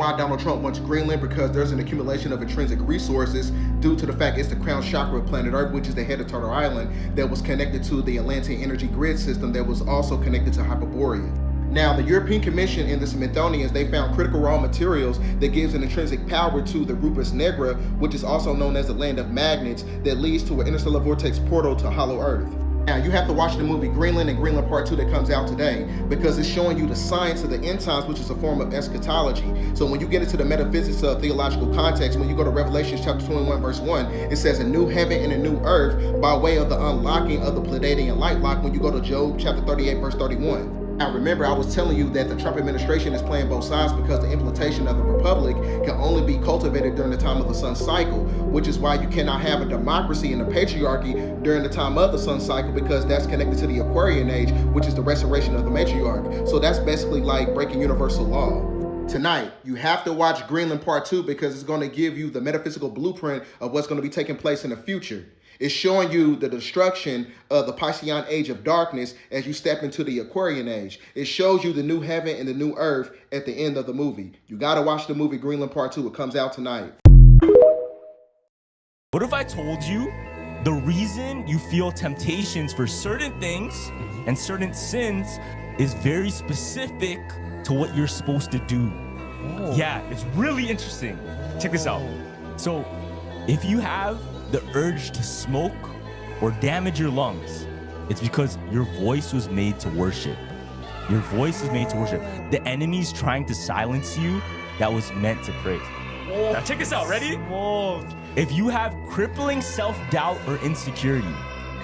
why Donald Trump wants Greenland, because there's an accumulation of intrinsic resources due to the fact it's the crown chakra of planet Earth, which is the head of Turtle Island, that was connected to the Atlantean energy grid system that was also connected to Hyperborea. Now, the European Commission and the Smithsonians, they found critical raw materials that gives an intrinsic power to the Rupus Negra, which is also known as the land of magnets, that leads to an interstellar vortex portal to Hollow Earth. Now, you have to watch the movie Greenland and Greenland Part 2 that comes out today, because it's showing you the science of the end times, which is a form of eschatology. So when you get into the metaphysics of theological context, when you go to Revelation chapter 21 verse 1, it says a new heaven and a new earth by way of the unlocking of the Pleiadian light lock when you go to Job chapter 38 verse 31. Now remember, I was telling you that the Trump administration is playing both sides because the implementation of the republic can only be cultivated during the time of the sun cycle, which is why you cannot have a democracy and a patriarchy during the time of the sun cycle, because that's connected to the Aquarian age, which is the restoration of the matriarch. So that's basically like breaking universal law. Tonight, you have to watch Greenland Part 2 because it's going to give you the metaphysical blueprint of what's going to be taking place in the future. It's showing you the destruction of the Piscean age of darkness as you step into the Aquarian age. It shows you the new heaven and the new earth at the end of the movie. You got to watch the movie Greenland Part 2. It comes out tonight. What if I told you the reason you feel temptations for certain things and certain sins is very specific to what you're supposed to do? Oh. Yeah, it's really interesting. Check this out. So if you have the urge to smoke or damage your lungs, it's because your voice was made to worship. Your voice is made to worship. The enemy's trying to silence you that was meant to praise. Now check this out, ready? If you have crippling self-doubt or insecurity,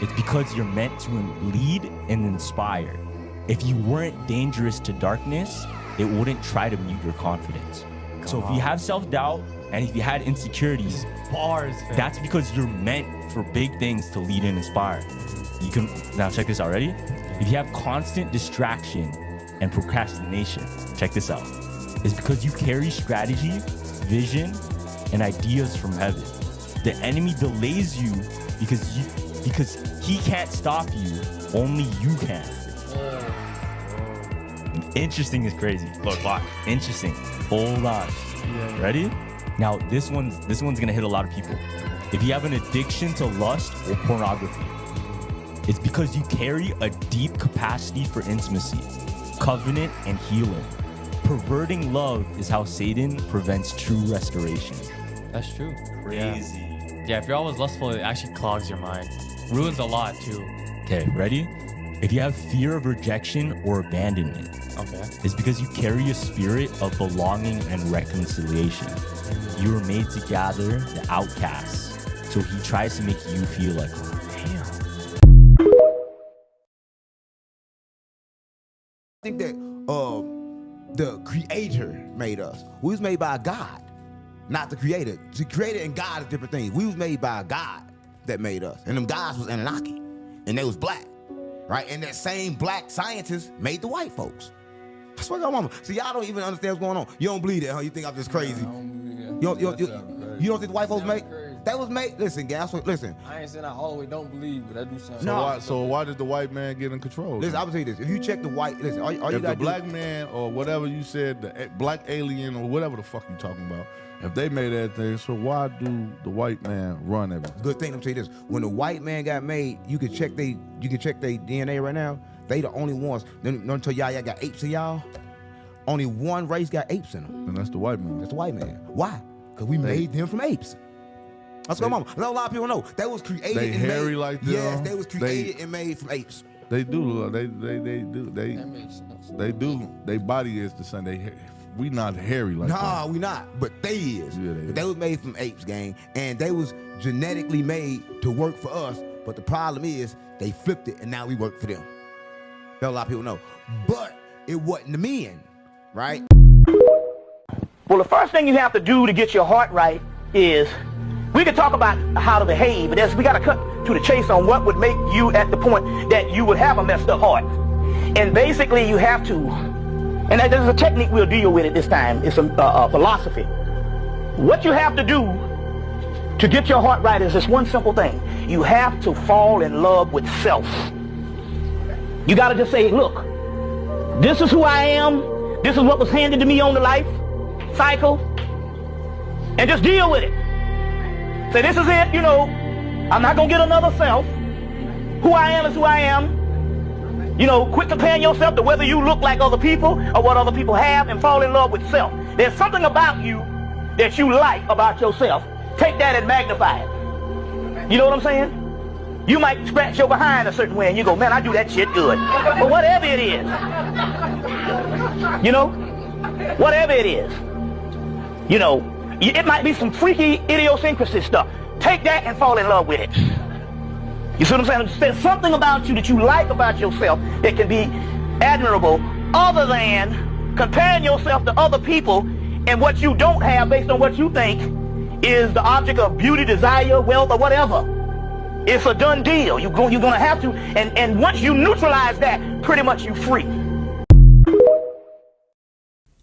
it's because you're meant to lead and inspire. If you weren't dangerous to darkness, it wouldn't try to mute your confidence. So if you have self-doubt and if you had insecurities, that's because you're meant for big things to lead and inspire. You can, now check this out, ready? If you have constant distraction and procrastination, check this out. It's because you carry strategy, vision, and ideas from heaven. The enemy delays you because he can't stop you, only you can. Interesting is crazy. Look, watch. Interesting. Hold on. Ready? Now this one's gonna hit a lot of people. If you have an addiction to lust or pornography, it's because you carry a deep capacity for intimacy, covenant, and healing. Perverting love is how Satan prevents true restoration. That's true. Crazy. Yeah, if you're always lustful, it actually clogs your mind. Ruins a lot too. Okay, ready? If you have fear of rejection or abandonment, it's because you carry a spirit of belonging and reconciliation. You were made to gather the outcasts, so he tries to make you feel like, damn. I think that the creator made us. We was made by God, not the creator. The creator and God are different things. We was made by a God that made us. And them gods was Anunnaki, and they was black, right? And that same black scientist made the white folks. I swear to God, mama. So y'all don't even understand what's going on. You don't believe that, huh? You think I'm just crazy. You don't think the white folks made? That was made. Listen, guys. Listen. I ain't saying I always don't believe, but that do sound. So why did the white man get in control? Listen, I will tell you this. If you check the white, listen, all you if got the black man or whatever you said, the black alien or whatever the fuck you talking about, if they made everything, so why do the white man run everything? Good thing. Let me tell you this. When the white man got made, you can check their DNA right now. They the only ones. Don't tell y'all got apes in y'all. Only one race got apes in them. And that's the white man. That's the white man. Why? Because we made them from apes. That's what a lot of people know. That was created they and hairy made. Like them. Yes, they was created and made from apes. They do. They do. That makes sense. They do. Their body is the same. We not hairy like that. Nah, we not. But they is. Yeah, they was made from apes, gang. And they was genetically made to work for us. But the problem is they flipped it and now we work for them. That a lot of people know. But it wasn't the men, right? Well, the first thing you have to do to get your heart right is, we could talk about how to behave, but we got to cut to the chase on what would make you at the point that you would have a messed up heart. And basically you have to, and there's a technique we'll deal with at this time. It's a philosophy. What you have to do to get your heart right is this one simple thing. You have to fall in love with self. You got to just say, look, this is who I am. This is what was handed to me on the life. cycle and just deal with it. Say, this is it, you know, I'm not going to get another self. Who I am is who I am. You know, quit comparing yourself to whether you look like other people or what other people have, and fall in love with self. There's something about you that you like about yourself. Take that and magnify it. You know what I'm saying? You might scratch your behind a certain way and you go, man, I do that shit good. But whatever it is, you know, whatever it is, you know, it might be some freaky idiosyncrasy stuff. Take that and fall in love with it. You see what I'm saying? There's something about you that you like about yourself that can be admirable, other than comparing yourself to other people and what you don't have based on what you think is the object of beauty, desire, wealth, or whatever. It's a done deal. You're going to have to, and once you neutralize that, pretty much you free.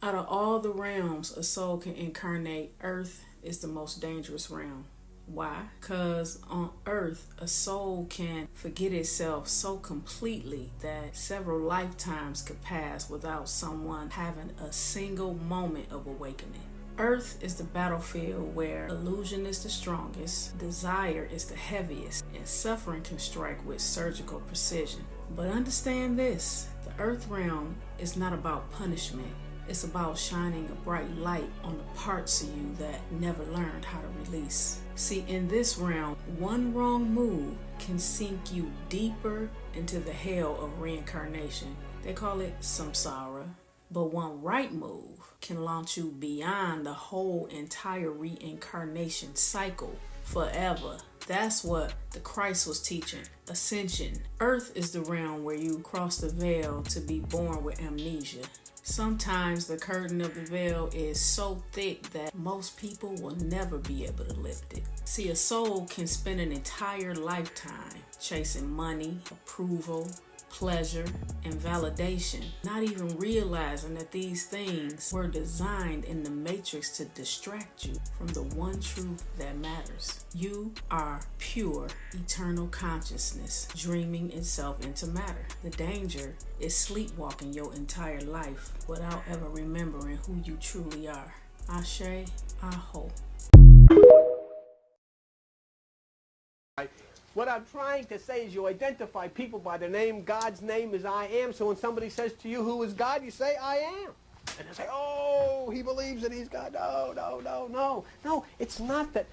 Out of all the realms a soul can incarnate, Earth is the most dangerous realm. Why? Because on Earth, a soul can forget itself so completely that several lifetimes could pass without someone having a single moment of awakening. Earth is the battlefield where illusion is the strongest, desire is the heaviest, and suffering can strike with surgical precision. But understand this, the Earth realm is not about punishment. It's about shining a bright light on the parts of you that never learned how to release. See, in this realm, one wrong move can sink you deeper into the hell of reincarnation. They call it samsara. But one right move can launch you beyond the whole entire reincarnation cycle forever. That's what the Christ was teaching. Ascension. Earth is the realm where you cross the veil to be born with amnesia. Sometimes the curtain of the veil is so thick that most people will never be able to lift it. See, a soul can spend an entire lifetime chasing money, approval, pleasure, and validation, not even realizing that these things were designed in the matrix to distract you from the one truth that matters. You are pure, eternal consciousness, dreaming itself into matter. The danger is sleepwalking your entire life without ever remembering who you truly are. Ashe, Aho. What I'm trying to say is you identify people by the name. God's name is I am. So when somebody says to you, who is God? You say, I am. And they say, oh, he believes that he's God. No, no, no, no. No, it's not that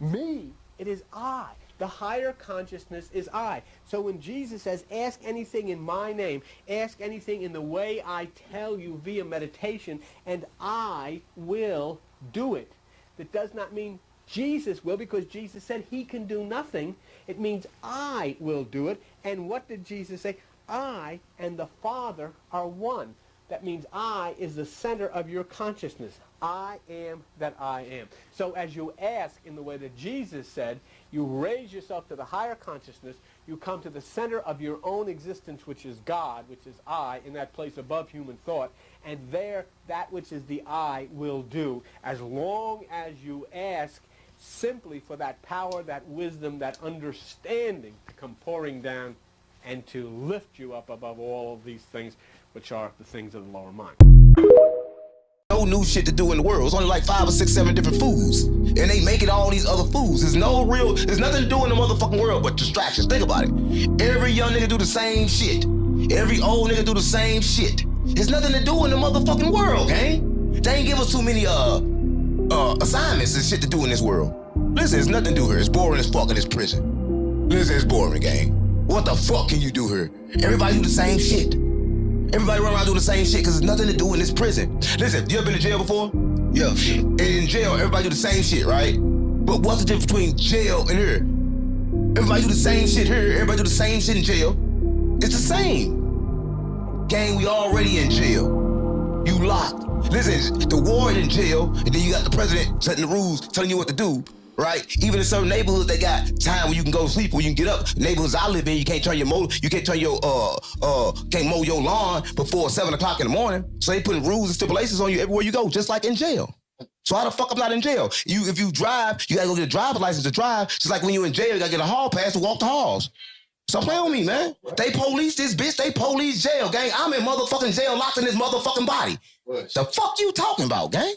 me. It is I. The higher consciousness is I. So when Jesus says, ask anything in my name, ask anything in the way I tell you via meditation, and I will do it. That does not mean Jesus will, because Jesus said he can do nothing. It means I will do it. And what did Jesus say? I and the Father are one. That means I is the center of your consciousness. I am that I am. So as you ask in the way that Jesus said, you raise yourself to the higher consciousness, you come to the center of your own existence, which is God, which is I, in that place above human thought, and there, that which is the I will do, as long as you ask simply for that power, that wisdom, that understanding to come pouring down and to lift you up above all of these things, which are the things of the lower mind. No new shit to do in the world. It's only like 5 or 6, 7 different foods. And they making all these other foods. There's nothing to do in the motherfucking world but distractions. Think about it. Every young nigga do the same shit. Every old nigga do the same shit. There's nothing to do in the motherfucking world, gang. They ain't give us too many assignments and shit to do in this world. Listen, there's nothing to do here. It's boring as fuck in this prison. Listen, it's boring, gang. What the fuck can you do here? Everybody do the same shit. Everybody run around doing the same shit because there's nothing to do in this prison. Listen, you ever been to jail before? Yeah. And in jail, everybody do the same shit, right? But what's the difference between jail and here? Everybody do the same shit here. Everybody do the same shit in jail. It's the same. Gang, we already in jail. You locked. Listen, the warden in jail, and then you got the president setting the rules, telling you what to do. Right? Even in certain neighborhoods, they got time when you can go to sleep, when you can get up. Neighborhoods I live in, you can't turn your can't mow your lawn before 7 o'clock in the morning. So they putting rules and stipulations on you everywhere you go, just like in jail. So how the fuck I'm not in jail? If you drive, you gotta go get a driver's license to drive. Just like when you're in jail, you gotta get a hall pass to walk the halls. Stop playing with me, man. They police this bitch. They police jail, gang. I'm in motherfucking jail locked in this motherfucking body. The fuck you talking about, gang?